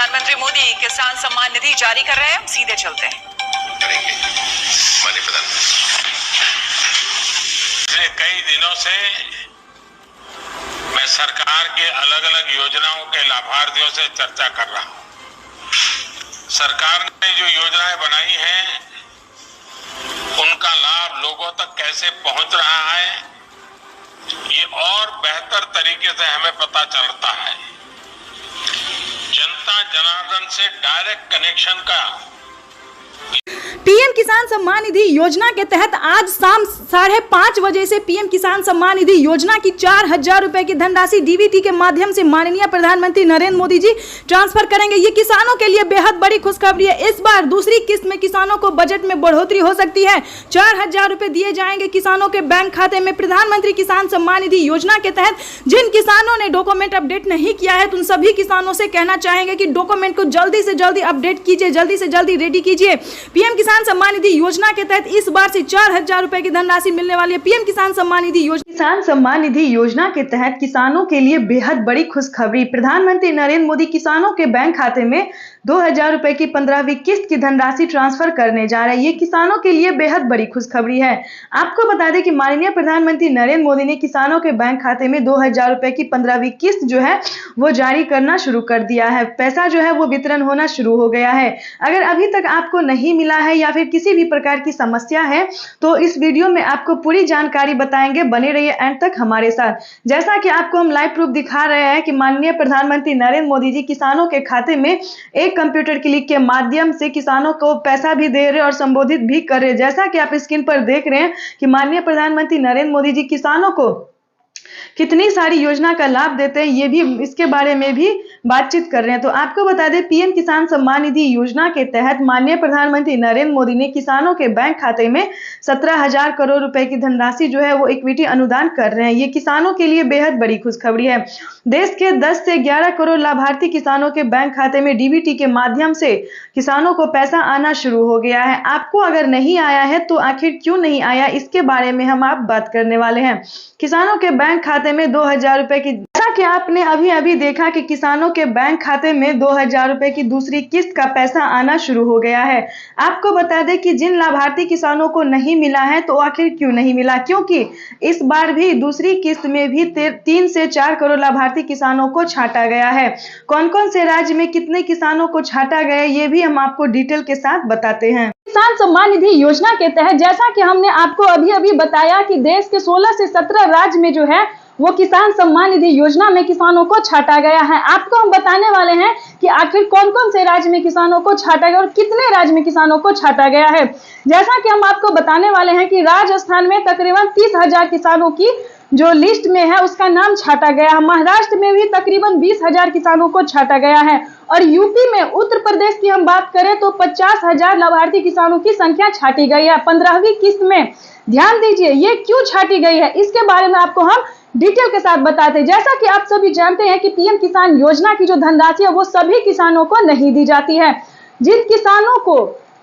प्रधानमंत्री मोदी किसान सम्मान निधि जारी कर रहे हैं, सीधे चलते हैं। करेंगे माननीय प्रधानमंत्री। पिछले कई दिनों से मैं सरकार के अलग अलग योजनाओं के लाभार्थियों से चर्चा कर रहा हूं। सरकार ने जो योजनाएं बनाई हैं उनका लाभ लोगों तक कैसे पहुंच रहा है, ये और बेहतर तरीके से हमें पता चलता है। जनता जनार्दन से डायरेक्ट कनेक्शन का पीएम किसान सम्मान निधि योजना के तहत आज शाम 5:30 बजे से पीएम किसान सम्मान निधि योजना की 4,000 रुपए की धनराशि डीबीटी के माध्यम से माननीय प्रधानमंत्री नरेंद्र मोदी जी ट्रांसफर करेंगे। ये किसानों के लिए बेहद बड़ी खुशखबरी है। इस बार दूसरी किस्त में किसानों को बजट में बढ़ोतरी हो सकती है। 4,000 रुपए दिए जाएंगे किसानों के बैंक खाते में। प्रधानमंत्री किसान सम्मान निधि योजना के तहत जिन किसानों ने डॉक्यूमेंट अपडेट नहीं किया है तो उन सभी किसानों से कहना चाहेंगे कि डॉक्यूमेंट को जल्दी से जल्दी अपडेट कीजिए, जल्दी से जल्दी रेडी कीजिए। पीएम किसान सम्मान निधि योजना के तहत इस बार से 4,000 रुपए की धनराशि मिलने वाली है। पीएम किसान सम्मान निधि योजना के तहत किसानों के लिए बेहद बड़ी खुशखबरी। प्रधानमंत्री नरेंद्र मोदी किसानों के बैंक खाते में 2,000 रुपए की 15वीं किस्त की धनराशि ट्रांसफर करने जा रहे हैं। ये किसानों के लिए बेहद बड़ी खुशखबरी है। आपको बता दें कि माननीय प्रधानमंत्री नरेंद्र मोदी ने किसानों के बैंक खाते में 2,000 रुपए की 15वीं किस्त जो है वो जारी करना शुरू कर दिया है। पैसा जो है वो वितरण होना शुरू हो गया है। अगर अभी तक आपको नहीं मिला है या फिर किसी भी प्रकार की समस्या है तो इस वीडियो में आपको पूरी जानकारी बताएंगे। बने रहिए एंड तक हमारे साथ। जैसा कि आपको हम लाइव प्रूफ दिखा रहे हैं कि माननीय प्रधानमंत्री नरेंद्र मोदी जी किसानों के खाते में एक कंप्यूटर क्लिक के माध्यम से किसानों को पैसा भी दे रहे और संबोधित भी कर रहे। जैसा कि आप स्क्रीन पर देख रहे हैं कि माननीय प्रधानमंत्री नरेंद्र मोदी जी किसानों को कितनी सारी योजना का लाभ देते हैं, ये भी इसके बारे में भी बातचीत कर रहे हैं। तो आपको बता दें पीएम किसान सम्मान निधि योजना के तहत माननीय प्रधानमंत्री नरेंद्र मोदी ने किसानों के बैंक खाते में 17,000 करोड़ रुपए की धनराशि जो है वो इक्विटी अनुदान कर रहे हैं। ये किसानों के लिए बेहद बड़ी खुशखबरी है। देश के 10 से 11 करोड़ लाभार्थी किसानों के बैंक खाते में डीबीटी के माध्यम से किसानों को पैसा आना शुरू हो गया है। आपको अगर नहीं आया है तो आखिर क्यों नहीं आया, इसके बारे में हम आप बात करने वाले हैं। किसानों के बैंक खाते में 2,000 रुपए की, जैसा कि आपने अभी अभी देखा कि किसानों के बैंक खाते में 2,000 रुपए की दूसरी किस्त का पैसा आना शुरू हो गया है। आपको बता दें कि जिन लाभार्थी किसानों को नहीं मिला है तो आखिर क्यों नहीं मिला, क्योंकि इस बार भी दूसरी किस्त में भी 3 से 4 करोड़ लाभार्थी किसानों को छांटा गया है। कौन कौन से राज्य में कितने किसानों को छांटा गया ये भी हम आपको डिटेल के साथ बताते हैं। किसान सम्मान निधि योजना के तहत जैसा कि हमने आपको अभी अभी बताया कि देश के 16 से 17 राज्य में जो है वो किसान सम्मान निधि योजना में किसानों को छांटा गया है। आपको हम बताने वाले हैं कि आखिर कौन कौन से राज्य में किसानों को छांटा गया और कितने राज्य में किसानों को छांटा गया है। जैसा कि हम आपको बताने वाले हैं कि राजस्थान में तकरीबन 30,000 किसानों की जो लिस्ट में है उसका नाम छांटा गया है। महाराष्ट्र में भी तकरीबन 20,000 किसानों को छांटा गया है और यूपी में, उत्तर प्रदेश की हम बात करें तो 50,000 लाभार्थी किसानों की संख्या छांटी गई है 15वीं किस्त में। ध्यान दीजिए ये क्यों छांटी गई है इसके बारे में आपको हम डिटेल के साथ बताते हैं। जैसा कि आप सभी जानते हैं कि पीएम किसान योजना की जो धनराशि है वो सभी किसानों को नहीं दी जाती है। जिन किसानों को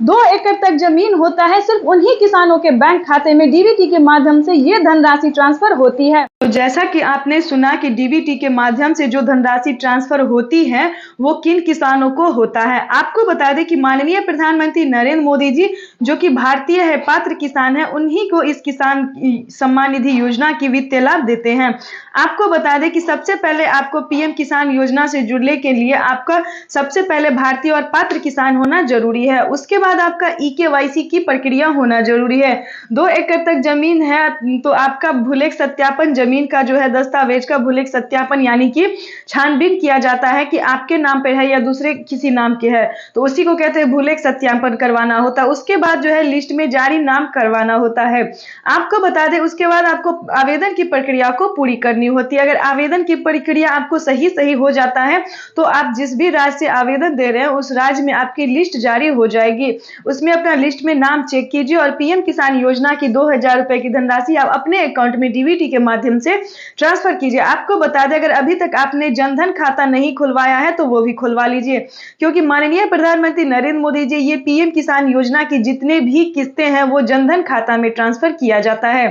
2 एकड़ तक जमीन होता है सिर्फ उन्हीं किसानों के बैंक खाते में डीबीटी के माध्यम से ये धनराशि ट्रांसफर होती है। तो जैसा कि आपने सुना कि डीबीटी के माध्यम से जो धनराशि ट्रांसफर होती है वो किन किसानों को होता है। आपको बता दें कि माननीय प्रधानमंत्री नरेंद्र मोदी जी जो कि भारतीय है, पात्र किसान है, उन्हीं को इस किसान सम्मान निधि योजना की वित्तीय लाभ देते हैं। आपको बता दें कि सबसे पहले आपको पीएम किसान योजना से जुड़ने के लिए आपका सबसे पहले भारतीय और पात्र किसान होना जरूरी है। उसके बाद आपका EKYC की प्रक्रिया होना जरूरी है। 2 एकड़ तक जमीन है तो आपका भूलेख सत्यापन, जमीन का जो है दस्तावेज का भूलेख सत्यापन यानी कि छानबीन किया जाता है कि आपके नाम पे है या दूसरे किसी नाम के है, तो उसी को कहते हैं भूलेख सत्यापन करवाना होता है। उसके बाद जो है लिस्ट में जारी नाम करवाना होता है। आपको बता दें उसके बाद आपको आवेदन की प्रक्रिया को पूरी करनी होती है। अगर आवेदन की प्रक्रिया आपको सही हो जाता है तो आप जिस भी राज्य से आवेदन दे रहे हैं उस राज्य में आपकी लिस्ट जारी हो जाएगी। उसमें अपना लिस्ट में नाम चेक कीजिए और पीएम किसान योजना की 2,000 रुपए की धनराशि आप अपने अकाउंट में डीबीटी के माध्यम से ट्रांसफर कीजिए। आपको बता दें अगर अभी तक आपने जनधन खाता नहीं खुलवाया है तो वो भी खुलवा लीजिए, क्योंकि माननीय प्रधानमंत्री नरेंद्र मोदी जी ये पीएम किसान योजना की जितने भी किस्तें हैं वो जनधन खाता में ट्रांसफर किया जाता है।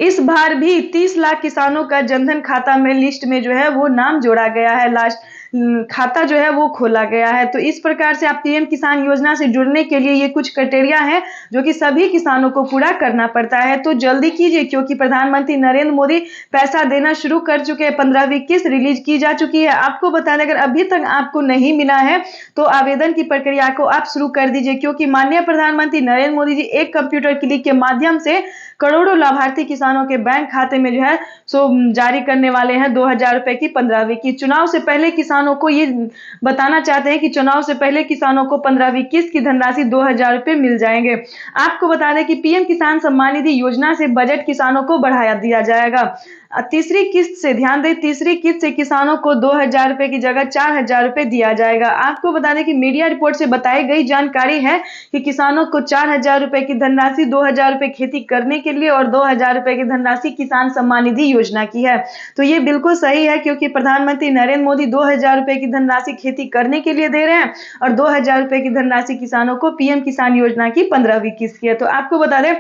इस बार भी 30 लाख किसानों का जनधन खाता में लिस्ट में जो है वो नाम जोड़ा गया है। लास्ट खाता जो है वो खोला गया है। तो इस प्रकार से आप पीएम किसान योजना से जुड़ने के लिए ये कुछ क्राइटेरिया है जो कि सभी किसानों को पूरा करना पड़ता है। तो जल्दी कीजिए, क्योंकि प्रधानमंत्री नरेंद्र मोदी पैसा देना शुरू कर चुके हैं। 15वीं किस्त रिलीज की जा चुकी है। आपको बता दें, अगर अभी तक आपको नहीं मिला है तो आवेदन की प्रक्रिया को आप शुरू कर दीजिए, क्योंकि माननीय प्रधानमंत्री नरेंद्र मोदी जी एक कंप्यूटर क्लिक के माध्यम से करोड़ों लाभार्थी किसानों के बैंक खाते में जो है सो जारी करने वाले हैं 2000 रुपए की 15वीं किस्त। चुनाव से पहले किसानों को ये बताना चाहते हैं कि चुनाव से पहले किसानों को 15वीं किस्त की धनराशि 2000 रुपए मिल जाएंगे। आपको बता दें कि पीएम किसान सम्मान निधि योजना से बजट किसानों को बढ़ाया दिया जाएगा। तीसरी किस्त से ध्यान दें, तीसरी किस्त से किसानों को 2000 रुपए की जगह 4000 रुपए दिया जाएगा। आपको बता दें कि मीडिया रिपोर्ट से बताई गई जानकारी है कि किसानों को 4000 रुपए की धनराशि, 2000 रुपए खेती करने के लिए और 2000 रुपए की धनराशि किसान सम्मान निधि योजना की है। तो ये बिल्कुल सही है, क्योंकि प्रधानमंत्री नरेंद्र मोदी 2000 रुपए की धनराशि खेती करने के लिए दे रहे हैं और 2000 रुपए की धनराशि किसानों को पीएम किसान योजना की 15वीं किस्त की है। तो आपको बता दें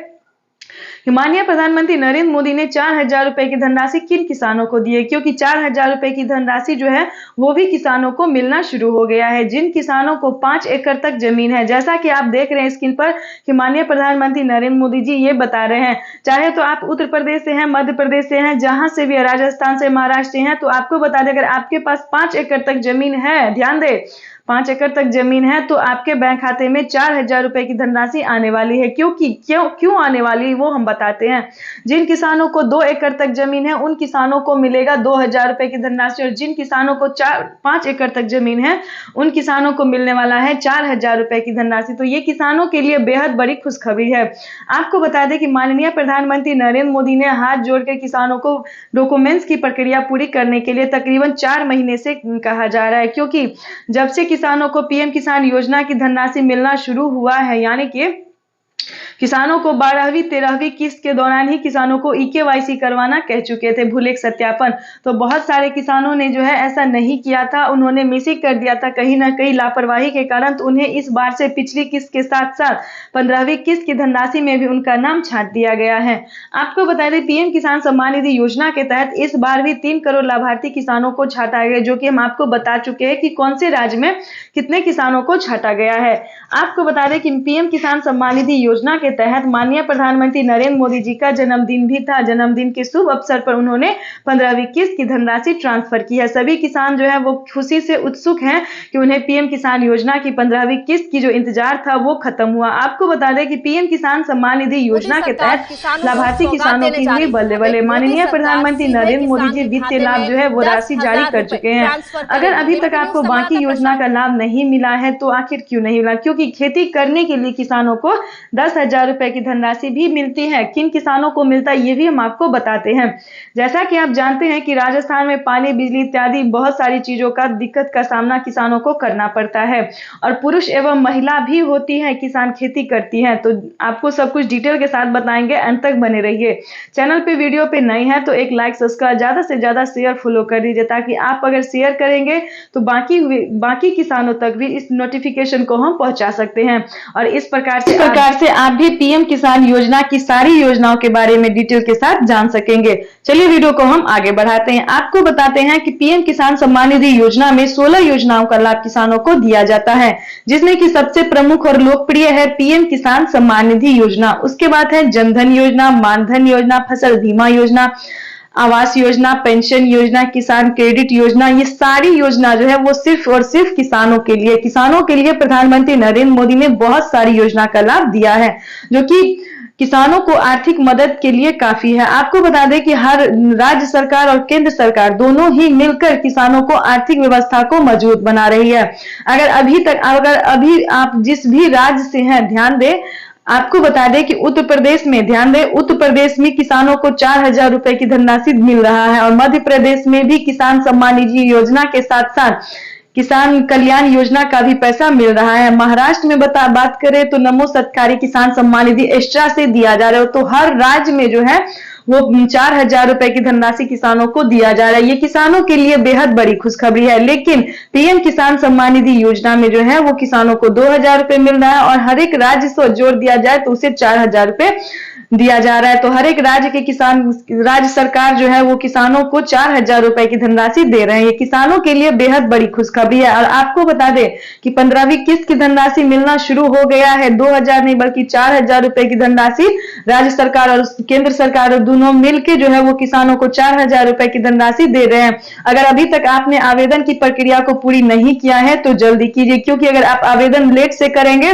माननीय प्रधानमंत्री नरेंद्र मोदी ने 4000 रुपए की धनराशि किन किसानों को दी है, क्योंकि 4000 रुपए की धनराशि जो है वो भी किसानों को मिलना शुरू हो गया है जिन किसानों को 5 एकड़ तक जमीन है। जैसा कि आप देख रहे हैं स्क्रीन पर कि माननीय प्रधानमंत्री नरेंद्र मोदी जी ये बता रहे हैं, चाहे तो आप उत्तर प्रदेश से हैं, मध्य प्रदेश से हैं, जहां से भी, राजस्थान से, महाराष्ट्र से हैं, तो आपको बता दें अगर आपके पास 5 एकड़ तक जमीन है, ध्यान दें 5 एकड़ तक जमीन है, तो आपके बैंक खाते में 4000 रुपए की धनराशि आने वाली है। क्यों आने वाली है वो हम बताते हैं। जिन किसानों को 2 एकड़ तक जमीन है उन किसानों को मिलेगा 2000 रुपए की धनराशि, और जिन किसानों को 5 एकड़ तक जमीन है उन किसानों को मिलने वाला है 4000 रुपए की धनराशि। तो ये किसानों के लिए बेहद बड़ी खुशखबरी है। आपको बता दें कि माननीय प्रधानमंत्री नरेंद्र मोदी ने हाथ जोड़कर किसानों को डॉक्यूमेंट्स की प्रक्रिया पूरी करने के लिए तकरीबन 4 महीने से कहा जा रहा है, क्योंकि जब से किसानों को पीएम किसान योजना की धनराशि मिलना शुरू हुआ है, यानी कि किसानों को 12वीं 13वीं किस्त के दौरान ही किसानों को ईकेवाईसी करवाना कह चुके थे, भूलेख सत्यापन। तो बहुत सारे किसानों ने जो है ऐसा नहीं किया था, उन्होंने मिसिंग कर दिया था कहीं ना कहीं लापरवाही के कारण। तो उन्हें इस बार से पिछली किस्त के साथ साथ 15वीं किस्त की धनराशि में भी उनका नाम छांट दिया गया है। आपको बता दें पीएम किसान सम्मान निधि योजना के तहत इस बार भी 3 करोड़ लाभार्थी किसानों को छांटा गया, जो कि हम आपको बता चुके हैं कि कौन से राज्य में कितने किसानों को छांटा गया है। आपको बता दें कि पीएम किसान सम्मान निधि योजना के तहत माननीय प्रधानमंत्री नरेंद्र मोदी जी का जन्मदिन भी था। जन्मदिन के शुभ अवसर पर उन्होंने 15वीं किस्त की धनराशि ट्रांसफर की है। सभी किसान जो है वो खुशी से उत्सुक हैं कि उन्हें पीएम किसान योजना की 15वीं किस्त की जो इंतजार था वो खत्म हुआ। आपको बता दें कि पीएम किसान सम्मान निधि योजना के तहत लाभार्थी किसानों की हुई बल्ले बल्ले। माननीय प्रधानमंत्री नरेंद्र मोदी जी वित्तीय लाभ जो है वो राशि जारी कर चुके हैं। अगर अभी तक आपको बाकी योजना का लाभ नहीं मिला है तो आखिर क्यों नहीं मिला, क्योंकि खेती करने के लिए किसानों को 10,000 रुपए की धनराशि भी मिलती है। किन किसानों को मिलता है ये भी हम आपको बताते हैं। जैसा कि आप जानते हैं कि राजस्थान में पानी, बिजली इत्यादि बहुत सारी चीजों का दिक्कत का सामना किसानों को करना पड़ता है, और पुरुष एवं महिला भी होती है किसान खेती करती हैं। तो आपको सब कुछ डिटेल के साथ बताएंगे, अंत तक बने रहिए। चैनल पे वीडियो पे नए हैं तो एक लाइक, सब्सक्राइब, ज्यादा से ज्यादा शेयर, फॉलो कर दीजिए, ताकि आप अगर शेयर करेंगे तो बाकी किसानों तक भी इस नोटिफिकेशन को हम पहुंचा सकते हैं। और इस प्रकार से आप भी पीएम किसान योजना की सारी योजनाओं के बारे में डिटेल के साथ जान सकेंगे। चलिए वीडियो को हम आगे बढ़ाते हैं। आपको बताते हैं कि पीएम किसान सम्मान निधि योजना में 16 योजनाओं का लाभ किसानों को दिया जाता है, जिसमें कि सबसे प्रमुख और लोकप्रिय है पीएम किसान सम्मान निधि योजना। उसके बाद है जनधन योजना, मानधन योजना, फसल बीमा योजना, आवास योजना, पेंशन योजना, किसान क्रेडिट योजना। ये सारी योजना जो है वो सिर्फ और सिर्फ किसानों के लिए प्रधानमंत्री नरेंद्र मोदी ने बहुत सारी योजना का लाभ दिया है, जो कि किसानों को आर्थिक मदद के लिए काफी है। आपको बता दें कि हर राज्य सरकार और केंद्र सरकार दोनों ही मिलकर किसानों को आर्थिक व्यवस्था को मजबूत बना रही है। अगर अभी आप जिस भी राज्य से हैं, ध्यान दें, आपको बता दें कि उत्तर प्रदेश में किसानों को 4000 रुपए की धनराशि मिल रहा है, और मध्य प्रदेश में भी किसान सम्मान निधि योजना के साथ साथ किसान कल्याण योजना का भी पैसा मिल रहा है। महाराष्ट्र में बात करें तो नमो सत्कारी किसान सम्मान निधि एक्स्ट्रा से दिया जा रहा है। तो हर राज्य में जो है वो 4000 रुपए की धनराशि किसानों को दिया जा रहा है। ये किसानों के लिए बेहद बड़ी खुशखबरी है। लेकिन पीएम किसान सम्मान निधि योजना में जो है वो किसानों को 2000 रुपए मिल रहा है, और हर एक राज्य से जोड़ दिया जाए तो उसे 4000 रुपए दिया जा रहा है। तो हर एक राज्य के किसान, राज्य सरकार जो है वो किसानों को 4,000 रुपए की धनराशि दे रहे हैं। ये किसानों के लिए बेहद बड़ी खुशखबरी है। और आपको बता दें कि 15वीं किस्त की धनराशि मिलना शुरू हो गया है। 2,000 नहीं बल्कि 4,000 रुपए की धनराशि राज्य सरकार और केंद्र सरकार दोनों मिलकर जो है वो किसानों को 4,000 रुपए की धनराशि दे रहे हैं। अगर अभी तक आपने आवेदन की प्रक्रिया को पूरी नहीं किया है तो जल्दी कीजिए, क्योंकि अगर आप आवेदन लेट से करेंगे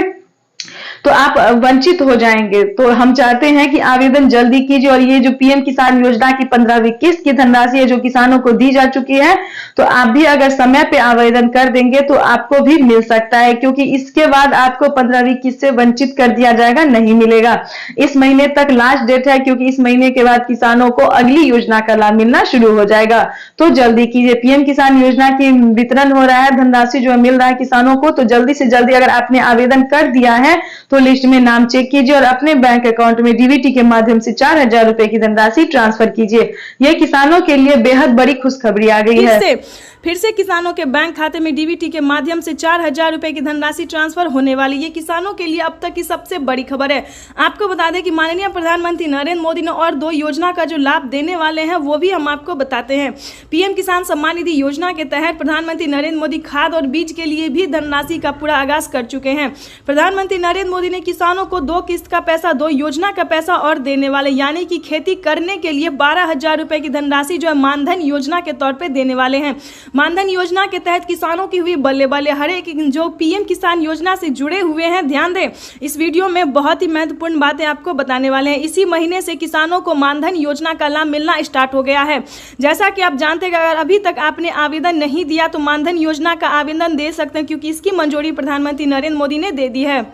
तो आप वंचित हो जाएंगे। तो हम चाहते हैं कि आवेदन जल्दी कीजिए। और ये जो पीएम किसान योजना की 15वीं किस्त की धनराशि है जो किसानों को दी जा चुकी है, तो आप भी अगर समय पे आवेदन कर देंगे तो आपको भी मिल सकता है, क्योंकि इसके बाद आपको 15वीं किस्त से वंचित कर दिया जाएगा, नहीं मिलेगा। इस महीने तक लास्ट डेट है, क्योंकि इस महीने के बाद किसानों को अगली योजना का लाभ मिलना शुरू हो जाएगा। तो जल्दी कीजिए। पीएम किसान योजना की वितरण हो रहा है, धनराशि जो मिल रहा है किसानों को, तो जल्दी से जल्दी अगर आपने आवेदन कर दिया है तो लिस्ट में नाम चेक कीजिए और अपने बैंक अकाउंट में डीबीटी के माध्यम से 4,000 रुपए की धनराशि ट्रांसफर कीजिए। ये किसानों के लिए बेहद बड़ी खुशखबरी आ गई है। फिर से किसानों के बैंक खाते में डीबीटी के माध्यम से 4,000 रुपए की धनराशि ट्रांसफर होने वाली। ये किसानों के लिए अब तक की सबसे बड़ी खबर है। आपको बता दें कि माननीय प्रधानमंत्री नरेंद्र मोदी ने और 2 योजना का जो लाभ देने वाले हैं वो भी हम आपको बताते हैं। पीएम किसान सम्मान निधि योजना के तहत प्रधानमंत्री नरेंद्र मोदी खाद और बीज के लिए भी धनराशि का पूरा आगाज कर चुके हैं। प्रधानमंत्री नरेंद्र मोदी ने किसानों को 2 किस्त का पैसा, 2 योजना का पैसा और देने वाले, यानी कि खेती करने के लिए 12,000 रुपए की धनराशि जो है मानधन योजना के तौर पर देने वाले हैं। मानधन योजना के तहत किसानों की हुई बल्ले बल्ले। हर एक जो पीएम किसान योजना से जुड़े हुए हैं, ध्यान दें, इस वीडियो में बहुत ही महत्वपूर्ण बातें आपको बताने वाले हैं। इसी महीने से किसानों को मानधन योजना का लाभ मिलना स्टार्ट हो गया है। जैसा कि आप जानते हैं, अगर अभी तक आपने आवेदन नहीं दिया तो मानधन योजना का आवेदन दे सकते हैं, क्योंकि इसकी मंजूरी प्रधानमंत्री नरेंद्र मोदी ने दे दी है।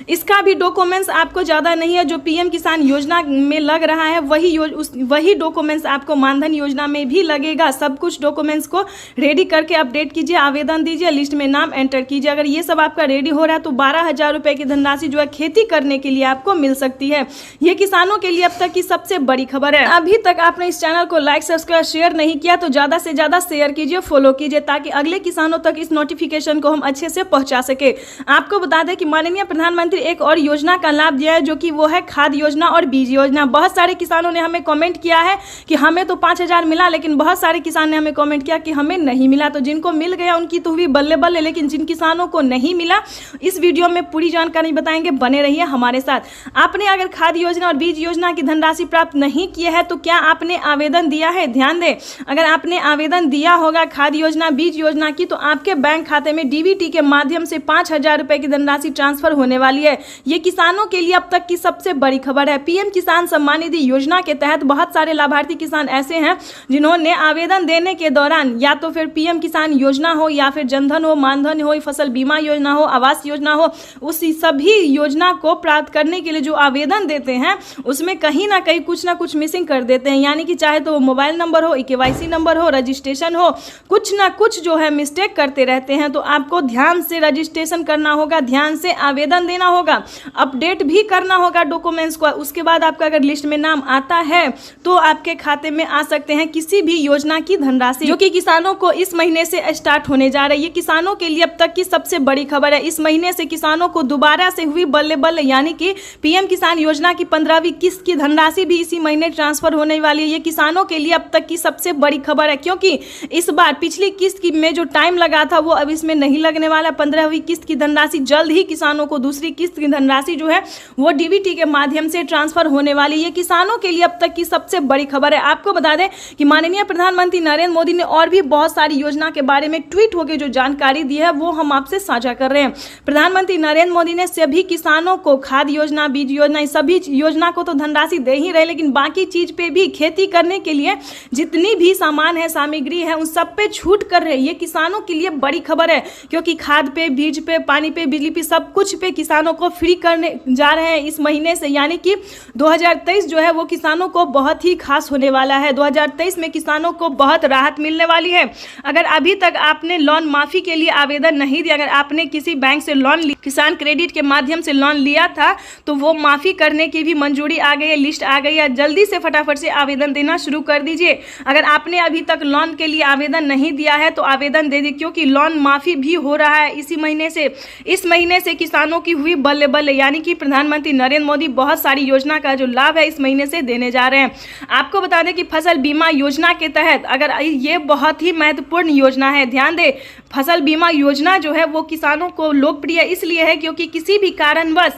इसका भी डॉक्यूमेंट्स आपको ज़्यादा नहीं है, जो पीएम किसान योजना में लग रहा है वही डॉक्यूमेंट्स आपको मानधन योजना में भी लगेगा। सब कुछ डॉक्यूमेंट्स को रेडी करके अपडेट कीजिए, आवेदन दीजिए, लिस्ट में नाम एंटर कीजिए। अगर ये सब आपका रेडी हो रहा है तो 12,000 रुपए की धनराशि जो है खेती करने के लिए आपको मिल सकती है। ये किसानों के लिए अब तक की सबसे बड़ी खबर है। अभी तक आपने इस चैनल को लाइक, सब्सक्राइब, शेयर नहीं किया तो ज़्यादा से ज़्यादा शेयर कीजिए, फॉलो कीजिए, ताकि अगले किसानों तक इस नोटिफिकेशन को हम अच्छे से पहुँचा सके। आपको बता दें कि माननीय प्रधानमंत्री एक और योजना का लाभ दिया है, जो कि वो है खाद योजना और बीज योजना। बहुत सारे किसानों ने हमें कमेंट किया है कि हमें तो 5,000 मिला, लेकिन बहुत सारे किसान ने हमें कमेंट किया कि हमें नहीं मिला। तो जिनको मिल गया उनकी तो हुई बल्ले बल्ले, लेकिन जिन किसानों को नहीं मिला इस वीडियो में पूरी जानकारी बताएंगे, बने रहिए हमारे साथ। आपने अगर खाद योजना और बीज योजना की धनराशि प्राप्त नहीं किए है तो क्या आपने आवेदन दिया है? ध्यान दें, अगर आपने आवेदन दिया होगा खाद योजना, बीज योजना की, तो आपके बैंक खाते में डीबीटी के माध्यम से 5,000 रुपए की धनराशि ट्रांसफर होने वाली है। ये किसानों के लिए अब तक की सबसे बड़ी खबर है। पीएम किसान सम्मान निधि योजना के तहत बहुत सारे लाभार्थी किसान ऐसे हैं जिन्होंने आवेदन देने के दौरान या तो फिर पीएम किसान योजना हो या फिर जनधन हो, मानधन हो, फसल बीमा योजना हो, आवास योजना हो, उस सभी योजना को प्राप्त करने के लिए जो आवेदन देते हैं उसमें कहीं ना कहीं कुछ ना कुछ मिसिंग कर देते हैं। यानी कि चाहे तो मोबाइल नंबर हो, केवाईसी नंबर हो, रजिस्ट्रेशन हो, कुछ ना कुछ जो है मिस्टेक करते रहते हैं। तो आपको ध्यान से रजिस्ट्रेशन करना होगा, ध्यान से आवेदन देना होगा, अपडेट भी करना होगा डॉक्यूमेंट्स को। उसके बाद आपका अगर लिस्ट में नाम आता है तो आपके खाते में आ सकते हैं किसी भी योजना की धनराशि, जो कि किसानों को इस महीने से स्टार्ट होने जा रही है। ये किसानों के लिए अब तक की सबसे बड़ी खबर है। इस महीने से किसानों को दोबारा से हुई बल्ले बल्ले, यानी कि पीएम किसान योजना की 15वीं किस्त की धनराशि भी इसी महीने ट्रांसफर होने वाली है। ये किसानों के लिए अब तक की सबसे बड़ी खबर है, क्योंकि इस बार पिछली किस्त की में जो टाइम लगा था वो अब इसमें नहीं लगने वाला। 15वीं किस्त की धनराशि जल्द ही किसानों को दूसरी किस्त की धनराशि जो है वो डीबीटी के माध्यम से ट्रांसफर होने वाली है। किसानों के लिए अब तक की सबसे बड़ी खबर है। आपको बता दें कि माननीय प्रधानमंत्री नरेंद्र मोदी ने और भी बहुत सारी योजना के बारे में ट्वीट होकर जो जानकारी दी है वो हम आपसे साझा कर रहे हैं। प्रधानमंत्री नरेंद्र मोदी ने सभी किसानों को खाद योजना, बीज योजना, सभी योजना को तो धनराशि दे ही रहे, लेकिन बाकी चीज पे भी, खेती करने के लिए जितनी भी सामान है, सामग्री है, उन सब पे छूट कर रहे हैं। ये किसानों के लिए बड़ी खबर है, क्योंकि खाद पे, बीज पे, पानी पे, बिजली पे, सब कुछ पे किसानों को फ्री करने जा रहे हैं इस महीने से। यानी कि 2023 जो है वो किसानों को बहुत ही खास होने वाला है। 2023 में किसानों को बहुत राहत मिलने वाली है। अगर अभी तक आपने लोन माफी के लिए आवेदन नहीं दिया, अगर आपने किसी बैंक से लोन किसान क्रेडिट के माध्यम से लोन लिया था तो वो माफी करने की भी मंजूरी आ गई है, लिस्ट आ गई है। जल्दी से फटाफट से आवेदन देना शुरू कर दीजिए। अगर आपने अभी तक लोन के लिए आवेदन नहीं दिया है तो आवेदन दे दीजिए, क्योंकि लोन माफी भी हो रहा है इसी महीने से। इस महीने से किसानों की हुई बल्ले बल्ले, यानी कि प्रधानमंत्री नरेंद्र मोदी बहुत सारी योजना का जो लाभ है इस महीने से देने जा रहे हैं। आपको बता दें कि फसल बीमा योजना के तहत, अगर ये बहुत ही महत्वपूर्ण योजना है, ध्यान दें, फसल बीमा योजना जो है वो किसानों को लोकप्रिय इसलिए है क्योंकि किसी भी कारणवश,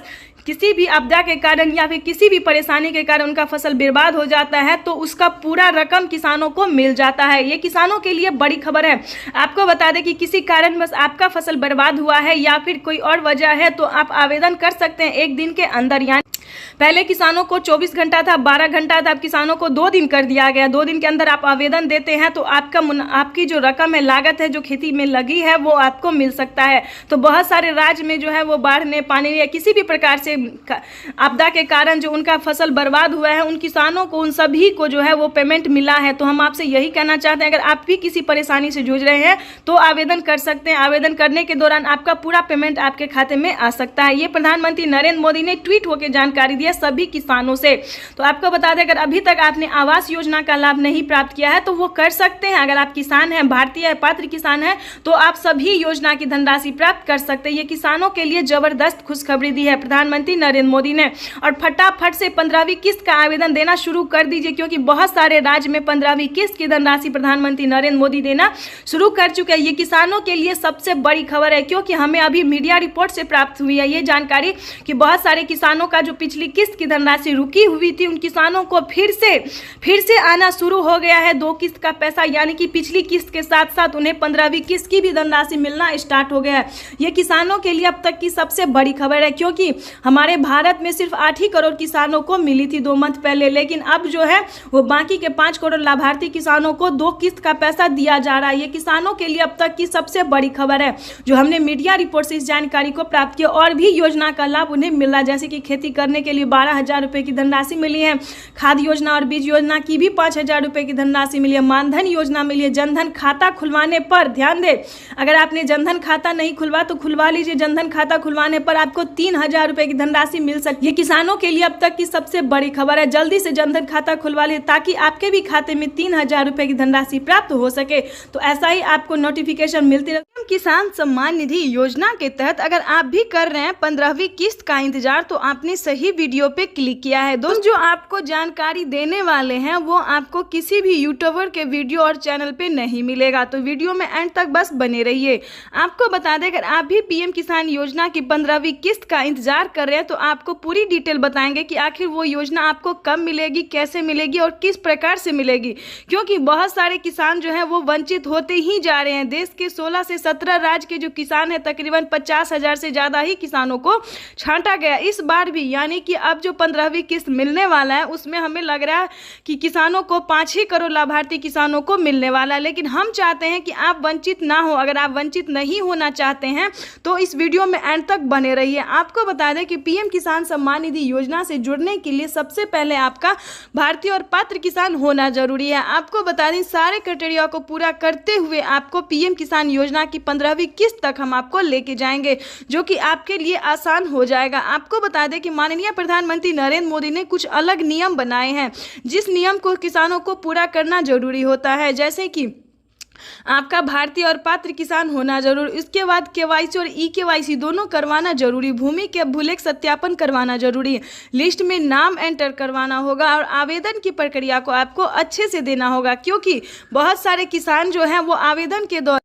किसी भी आपदा के कारण या फिर किसी भी परेशानी के कारण उनका फसल बर्बाद हो जाता है तो उसका पूरा रकम किसानों को मिल जाता है। ये किसानों के लिए बड़ी खबर है। आपको बता दें कि किसी कारणवश आपका फसल बर्बाद हुआ है या फिर कोई और वजह है तो आप आवेदन कर सकते हैं 1 दिन के अंदर। यानी पहले किसानों को 24 घंटा था, 12 घंटा था, अब किसानों को 2 दिन कर दिया गया। 2 दिन के अंदर आप आवेदन देते हैं तो आपकी जो रकम है, लागत है जो खेती में लगी है वो आपको मिल सकता है। तो बहुत सारे राज्य में जो है वो बाढ़ ने, पानी या किसी भी प्रकार से आपदा के कारण जो उनका फसल बर्बाद हुआ है उन किसानों को, उन सभी को जो है वो पेमेंट मिला है। तो हम आपसे यही कहना चाहते हैं, अगर आप भी किसी परेशानी से जूझ रहे हैं तो आवेदन कर सकते हैं। आवेदन करने के दौरान आपका पूरा पेमेंट आपके खाते में आ सकता है। ये प्रधानमंत्री नरेंद्र मोदी ने ट्वीट होकर जानकारी दी सभी किसानों से। तो आपको बता दें, अगर अभी तक आपने आवास योजना का लाभ नहीं प्राप्त किया है तो वो कर सकते हैं। अगर आप किसान हैं, भारतीय पात्र किसान हैं, तो आप सभी योजना की धनराशि प्राप्त कर सकते हैं। ये किसानों के लिए जबरदस्त खुशखबरी दी है प्रधानमंत्री नरेंद्र मोदी ने। और फटाफट से 15वीं किस्त का आवेदन देना शुरू कर दीजिए, क्योंकि बहुत सारे राज्य में 15वीं किस्त की धनराशि प्रधानमंत्री नरेंद्र मोदी देना शुरू कर चुके हैं। ये किसानों के लिए सबसे बड़ी खबर है, क्योंकि हमें अभी मीडिया रिपोर्ट से प्राप्त हुई है ये जानकारी कि बहुत सारे किसानों का जो पिछली किस्त की धनराशि रुकी हुई थी उन किसानों को फिर से आना शुरू हो गया है 2 किस्त का पैसा, यानी कि पिछली किस्त के साथ साथ उन्हें 15वीं किस्त की भी धनराशि मिलना स्टार्ट हो गया है। ये किसानों के लिए अब तक की सबसे बड़ी खबर है, क्योंकि हमारे भारत में सिर्फ 8 ही करोड़ किसानों को मिली थी 2 मंथ पहले, लेकिन अब जो है वो बाकी के 5 करोड़ लाभार्थी किसानों को 2 किस्त का पैसा दिया जा रहा है। ये किसानों के लिए अब तक की सबसे बड़ी खबर है जो हमने मीडिया रिपोर्ट से इस जानकारी को प्राप्त किया। और भी योजना का लाभ उन्हें मिल रहा है, जैसे कि खेती करने के लिए 12,000 रुपये की धनराशि मिली है, खाद योजना और बीज योजना की भी 5,000 रुपये की धनराशि मिली है, मानधन योजना मिली है। जनधन खाता खुलवाने पर ध्यान दें, अगर आपने जनधन खाता नहीं खुलवा तो खुलवा लीजिए। जनधन खाता खुलवाने पर आपको 3,000 रुपये की धनराशि मिल सकती है। किसानों के लिए अब तक की सबसे बड़ी खबर है। जल्दी से जनधन खाता खुलवा ले ताकि आपके भी खाते में 3,000 रुपये की धनराशि प्राप्त हो सके। तो ऐसा ही आपको नोटिफिकेशन मिलती रहे। किसान सम्मान निधि योजना के तहत अगर आप भी कर रहे हैं 15वीं किस्त का इंतजार तो आपने सही वीडियो पे क्लिक किया है। दोस्तों, जो आपको जानकारी देने वाले हैं वो आपको किसी भी यूट्यूबर के वीडियो और चैनल पे नहीं मिलेगा, तो वीडियो में एंड तक बस बने रहिए। आपको बता दें, अगर आप भी पीएम किसान योजना की 15वीं किस्त का इंतजार कर रहे हैं तो आपको पूरी डिटेल बताएंगे कि आखिर वो योजना आपको कब मिलेगी, कैसे मिलेगी और किस प्रकार से मिलेगी, क्योंकि बहुत सारे किसान जो है वो वंचित होते ही जा रहे हैं। देश के 16 से 17 राज्य के जो किसान है तकरीबन 50,000 से ज्यादा ही किसानों को छांटा गया इस बार भी, यानी कि अब जो 15वीं किस्त मिलने वाला है उसमें हमें लग रहा है कि किसानों को 5 ही करोड़ लाभार्थी किसानों को मिलने वाला है। लेकिन हम चाहते हैं कि आप वंचित ना हो। अगर आप वंचित नहीं होना चाहते हैं तो इस वीडियो में एंड तक बने रहिए। आपको बता दें कि पीएम किसान सम्मान निधि योजना से जुड़ने के लिए सबसे पहले आपका भारतीय और पात्र किसान होना जरूरी है। आपको बता दें, सारे क्राइटेरिया को पूरा करते हुए आपको पीएम किसान योजना की 15वीं किस्त तक हम आपको लेके जाएंगे, जो कि आपके लिए आसान हो जाएगा। आपको बता दें कि माननीय प्रधानमंत्री नरेंद्र मोदी ने कुछ अलग नियम बनाए हैं, जिस नियम को किसानों को पूरा करना जरूरी होता है, जैसे कि आपका भारतीय और पात्र किसान होना जरूरी, इसके बाद केवाईसी और ई केवाईसी दोनों करवाना जरूरी, भूमि के भूलेख सत्यापन करवाना जरूरी है, लिस्ट में नाम एंटर करवाना होगा और आवेदन की प्रक्रिया को आपको अच्छे से देना होगा, क्योंकि बहुत सारे किसान जो हैं वो आवेदन के दौरान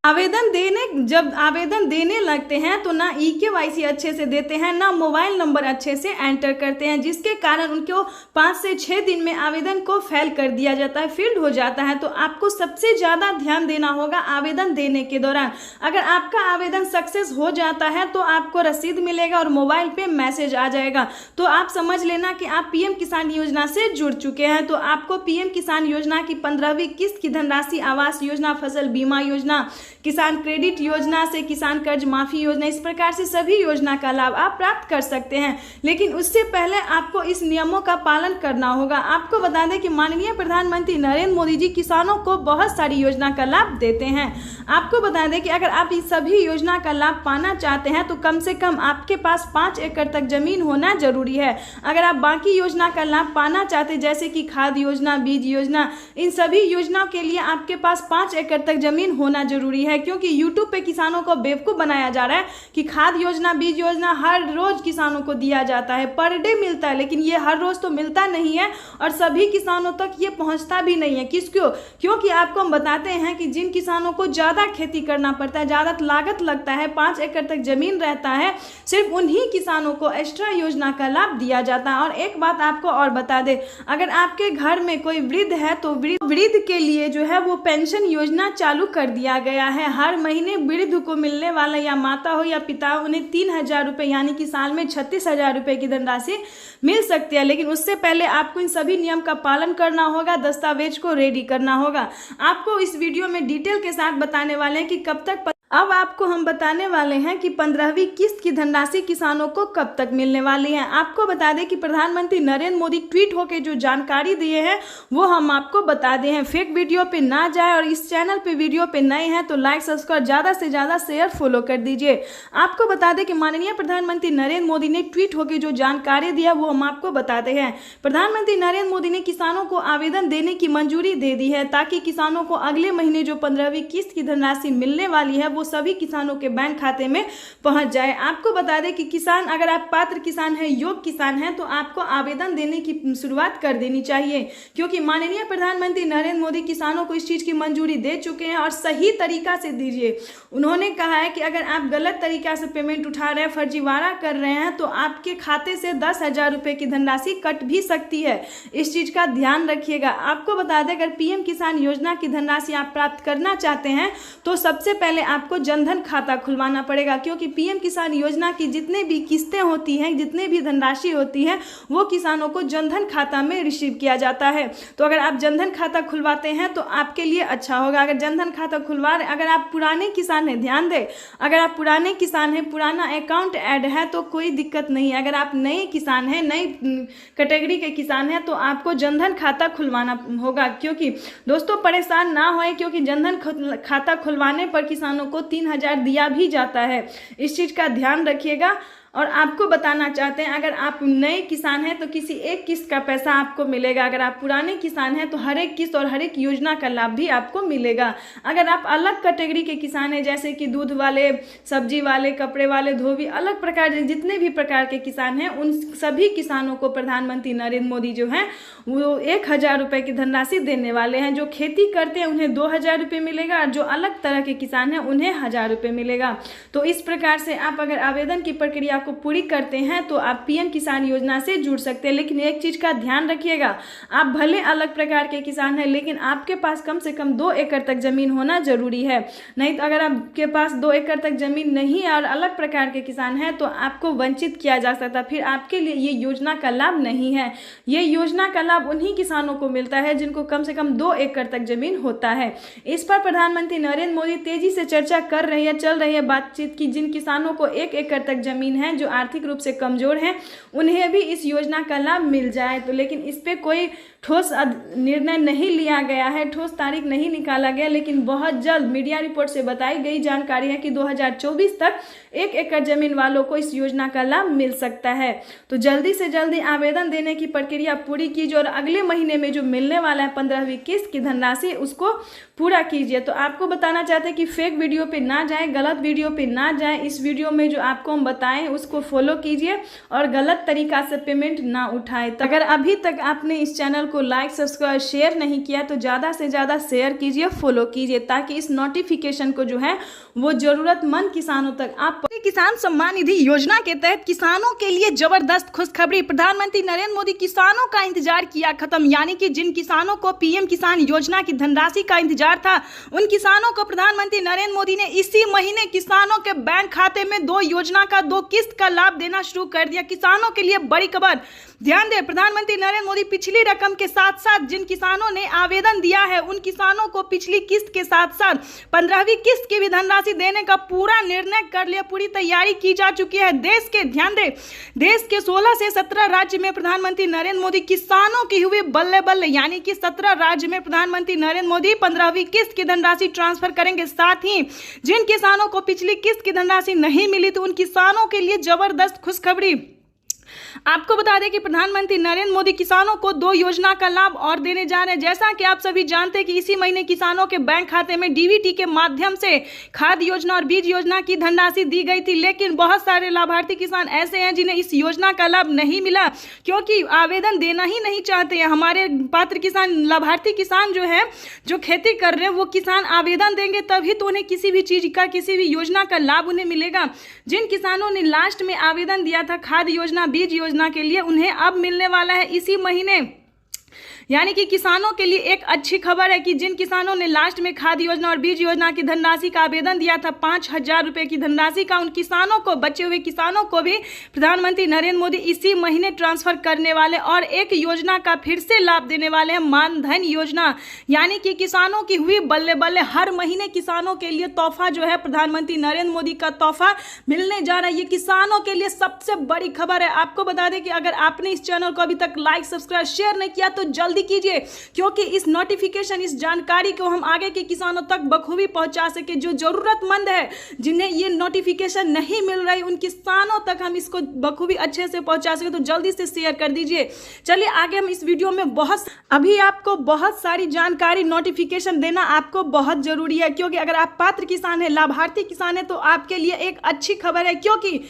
जब आवेदन देने लगते हैं तो ना ई केवाईसी अच्छे से देते हैं, ना मोबाइल नंबर अच्छे से एंटर करते हैं, जिसके कारण उनको 5 से 6 दिन में आवेदन को फेल कर दिया जाता है, फील्ड हो जाता है। तो आपको सबसे ज्यादा ध्यान देना होगा आवेदन देने के दौरान। अगर आपका आवेदन सक्सेस हो जाता है तो आपको रसीद मिलेगा और मोबाइल पे मैसेज आ जाएगा, तो आप समझ लेना कि आप पीएम किसान योजना से जुड़ चुके हैं। तो आपको पीएम किसान योजना की 15वीं किस्त की धनराशि, आवास योजना, फसल बीमा योजना, किसान क्रेडिट योजना से किसान कर्ज माफी योजना, इस प्रकार से सभी योजना का लाभ आप प्राप्त कर सकते हैं। लेकिन उससे पहले आपको इस नियमों का पालन करना होगा। आपको बता दें कि माननीय प्रधानमंत्री नरेंद्र मोदी जी किसानों को बहुत सारी योजना का लाभ देते हैं। आपको बता दें कि अगर आप इस सभी योजना का लाभ पाना चाहते हैं तो कम से कम आपके पास 5 एकड़ तक जमीन होना जरूरी है। अगर आप बाकी योजना का लाभ पाना चाहते हैं, जैसे कि खाद योजना, बीज योजना, इन सभी योजनाओं के लिए आपके पास 5 एकड़ तक जमीन होना जरूरी है। है, क्योंकि यूट्यूब पे किसानों को बेवकूफ़ बनाया जा रहा है कि खाद योजना, बीज योजना हर रोज़ किसानों को दिया जाता है, पर डे मिलता है, लेकिन ये हर रोज़ तो मिलता नहीं है और सभी किसानों तक ये पहुंचता भी नहीं है। क्योंकि आपको हम बताते हैं कि जिन किसानों को ज़्यादा खेती करना पड़ता है, ज़्यादा लागत लगता है, 5 एकड़ तक जमीन रहता है, सिर्फ उन्हीं किसानों को एक्स्ट्रा योजना का लाभ दिया जाता है। और एक बात आपको और बता दें, अगर आपके घर में कोई वृद्ध है तो वृद्ध के लिए जो है वो पेंशन योजना चालू कर दिया गया है। हर महीने वृद्ध को मिलने वाला, या माता हो या पिता हो, उन्हें 3,000 रुपये यानी कि साल में 36,000 रुपये की धनराशि मिल सकती है। लेकिन उससे पहले आपको इन सभी नियम का पालन करना होगा, दस्तावेज को रेडी करना होगा। आपको इस वीडियो में डिटेल के साथ बताने वाले हैं कि कब तक। अब आपको हम बताने वाले हैं कि 15वीं किस्त की धनराशि किसानों को कब तक मिलने वाली है। आपको बता दें कि प्रधानमंत्री नरेंद्र मोदी ट्वीट होकर जो जानकारी दिए हैं वो हम आपको बता दें हैं। फेक वीडियो पे ना जाए और इस चैनल पे वीडियो पे नए हैं तो लाइक, सब्सक्राइब, ज़्यादा से ज़्यादा शेयर, फॉलो कर दीजिए। आपको बता दें कि माननीय प्रधानमंत्री नरेंद्र मोदी ने ट्वीट होकर जो जानकारी दिया वो हम आपको बताते हैं। प्रधानमंत्री नरेंद्र मोदी ने किसानों को आवेदन देने की मंजूरी दे दी है ताकि किसानों को अगले महीने जो 15वीं किस्त की धनराशि मिलने वाली है वो सभी किसानों के बैंक खाते में पहुंच जाए। आपको बता दें कि किसान, अगर आप पात्र किसान हैं, योग्य किसान हैं, तो आपको आवेदन देने की शुरुआत कर देनी चाहिए, क्योंकि माननीय प्रधानमंत्री नरेंद्र मोदी किसानों को इस चीज़ की मंजूरी दे चुके हैं और सही तरीका से दीजिए। उन्होंने कहा है कि अगर आप गलत तरीका से पेमेंट उठा रहे हैं, फर्जीवाड़ा कर रहे हैं, तो आपके खाते से 10,000 रुपये की धनराशि कट भी सकती है। इस चीज़ का ध्यान रखिएगा। आपको बता दें, अगर पीएम किसान योजना की धनराशि आप प्राप्त करना चाहते हैं तो सबसे पहले आपको जनधन खाता खुलवाना पड़ेगा, क्योंकि पीएम किसान योजना की जितने भी किस्तें होती हैं, जितने भी धनराशि होती है, वो किसानों को जनधन खाता में रिसीव किया जाता है। तो अगर आप जनधन खाता खुलवाते हैं तो आपके लिए अच्छा होगा। अगर जनधन खाता खुलवा रहे, अगर आप पुराने किसान हैं, ध्यान दें, अगर आप पुराने किसान हैं, पुराना अकाउंट ऐड है तो कोई दिक्कत नहीं है। अगर आप नए किसान हैं, नई कैटेगरी के किसान हैं, तो आपको जनधन खाता खुलवाना होगा। क्योंकि दोस्तों परेशान ना होए, क्योंकि जनधन खाता खुलवाने पर किसानों को 3,000 दिया भी जाता है। इस चीज़ का ध्यान रखिएगा। और आपको बताना चाहते हैं, अगर आप नए किसान हैं तो किसी एक किस्त का पैसा आपको मिलेगा। अगर आप पुराने किसान हैं तो हर एक किस्त और हर एक योजना का लाभ भी आपको मिलेगा। अगर आप अलग कैटेगरी के किसान हैं, जैसे कि दूध वाले, सब्जी वाले, कपड़े वाले, धोबी, अलग प्रकार जितने भी प्रकार के किसान हैं, उन सभी किसानों को प्रधानमंत्री नरेंद्र मोदी जो हैं वो 1,000 रुपये की धनराशि देने वाले हैं। जो खेती करते हैं उन्हें 2,000 रुपये मिलेगा और जो अलग तरह के किसान हैं उन्हें 1,000 रुपये मिलेगा। तो इस प्रकार से आप अगर आवेदन की प्रक्रिया को पूरी करते हैं तो आप पीएम किसान योजना से जुड़ सकते हैं। लेकिन एक चीज़ का ध्यान रखिएगा, आप भले अलग प्रकार के किसान हैं, लेकिन आपके पास कम से कम 2 एकड़ तक जमीन होना जरूरी है। नहीं तो अगर आपके पास 2 एकड़ तक जमीन नहीं है और अलग प्रकार के किसान हैं तो आपको वंचित किया जा सकता, फिर आपके लिए ये योजना का लाभ नहीं है। ये योजना का लाभ उन्हीं किसानों को मिलता है जिनको कम से कम 2 एकड़ तक जमीन होता है। इस पर प्रधानमंत्री नरेंद्र मोदी तेजी से चर्चा कर रही है, चल रही है बातचीत की जिन किसानों को 1 एकड़ तक जमीन है, जो आर्थिक रूप से कमजोर हैं, उन्हें भी इस योजना का लाभ मिल जाए। तो लेकिन इस पे कोई ठोस निर्णय नहीं लिया गया है, ठोस तारीख नहीं निकाला गया, लेकिन बहुत जल्द मीडिया रिपोर्ट से बताई गई जानकारी है कि 2024 तक 1 एकड़ जमीन वालों को इस योजना का लाभ मिल सकता है। तो जल्दी से जल्दी आवेदन देने की प्रक्रिया पूरी कीजिए और अगले महीने में जो मिलने वाला है 15वीं किस्त की धनराशि उसको पूरा कीजिए। तो आपको बताना चाहते हैं कि फेक वीडियो पे ना जाएं, गलत वीडियो पे ना जाएं। इस वीडियो में जो आपको हम बताएं उसको फॉलो कीजिए और गलत तरीका से पेमेंट ना उठाएं। तो अगर अभी तक आपने इस चैनल को लाइक, सब्सक्राइब, शेयर नहीं किया तो ज़्यादा से ज़्यादा शेयर कीजिए, फॉलो कीजिए, ताकि इस नोटिफिकेशन को जो है वो जरूरतमंद किसानों तक आप। किसान सम्मान निधि योजना के तहत किसानों के लिए जबरदस्त खुशखबरी। प्रधानमंत्री नरेंद्र मोदी किसानों का इंतजार किया खत्म, यानी कि जिन किसानों को पीएम किसान योजना की धनराशि का इंतजार था, उन किसानों को प्रधानमंत्री नरेंद्र मोदी ने इसी महीने किसानों के बैंक खाते में 2 योजना का 2 किस्त का लाभ देना शुरू कर दिया। किसानों के लिए बड़ी खबर। ध्यान दें, प्रधानमंत्री नरेंद्र मोदी पिछली रकम के साथ साथ जिन किसानों ने आवेदन दिया है उन किसानों को पिछली किस्त के साथ साथ 15वीं किस्त की भी धनराशि देने का पूरा निर्णय कर लिया, पूरी तैयारी की जा चुकी है। ध्यान दें, देश के 16 से 17 राज्य में प्रधानमंत्री नरेंद्र मोदी किसानों की हुई बल्ले बल्ले, यानी कि 17 राज्य में प्रधानमंत्री नरेंद्र मोदी 15वीं किस्त की धनराशि ट्रांसफर करेंगे। साथ ही जिन किसानों को पिछली किस्त की धनराशि नहीं मिली तो उन किसानों के लिए जबरदस्त खुशखबरी। आपको बता दें कि प्रधानमंत्री नरेंद्र मोदी किसानों को 2 योजना का लाभ और देने जा रहे हैं। जैसा कि आप सभी जानते हैं कि इसी महीने किसानों के बैंक खाते में डीबीटी के माध्यम से खाद योजना और बीज योजना की धनराशि दी गई थी, लेकिन बहुत सारे लाभार्थी किसान ऐसे हैं जिन्हें इस योजना का लाभ नहीं मिला क्योंकि आवेदन देना ही नहीं चाहते हैं। हमारे पात्र किसान, लाभार्थी किसान जो है, जो खेती कर रहे हैं, वो किसान आवेदन देंगे तभी तो उन्हें किसी भी चीज का, किसी भी योजना का लाभ उन्हें मिलेगा। जिन किसानों ने लास्ट में आवेदन दिया था खाद योजना, बीज योजना के लिए, उन्हें अब मिलने वाला है इसी महीने। यानी कि किसानों के लिए एक अच्छी खबर है कि जिन किसानों ने लास्ट में खाद योजना और बीज योजना की धनराशि का आवेदन दिया था 5,000 रुपए की धनराशि का, उन किसानों को, बचे हुए किसानों को भी प्रधानमंत्री नरेंद्र मोदी इसी महीने ट्रांसफर करने वाले और एक योजना का फिर से लाभ देने वाले हैं, मानधन योजना। यानी कि किसानों की हुई बल्ले बल्ले, हर महीने किसानों के लिए तोहफा जो है प्रधानमंत्री नरेंद्र मोदी का तोहफा मिलने जा रहा है। ये किसानों के लिए सबसे बड़ी खबर है। आपको बता दें कि अगर आपने इस चैनल को अभी तक लाइक, सब्सक्राइब, शेयर नहीं किया तो जल्दी कीजिए, क्योंकि इस नोटिफिकेशन, इस जानकारी को हम आगे के किसानों तक बखूबी पहुंचा सके। जो जरूरतमंद है, जिन्हें ये नोटिफिकेशन नहीं मिल रही, उन किसानों तक हम इसको बखूबी अच्छे से पहुंचा सके, तो जल्दी से शेयर कर दीजिए। चलिए आगे हम इस वीडियो में अभी आपको बहुत सारी जानकारी, नोटिफिकेशन देना आपको बहुत जरूरी है, क्योंकि अगर आप पात्र किसान है, लाभार्थी किसान है, तो आपके लिए एक अच्छी खबर है, क्योंकि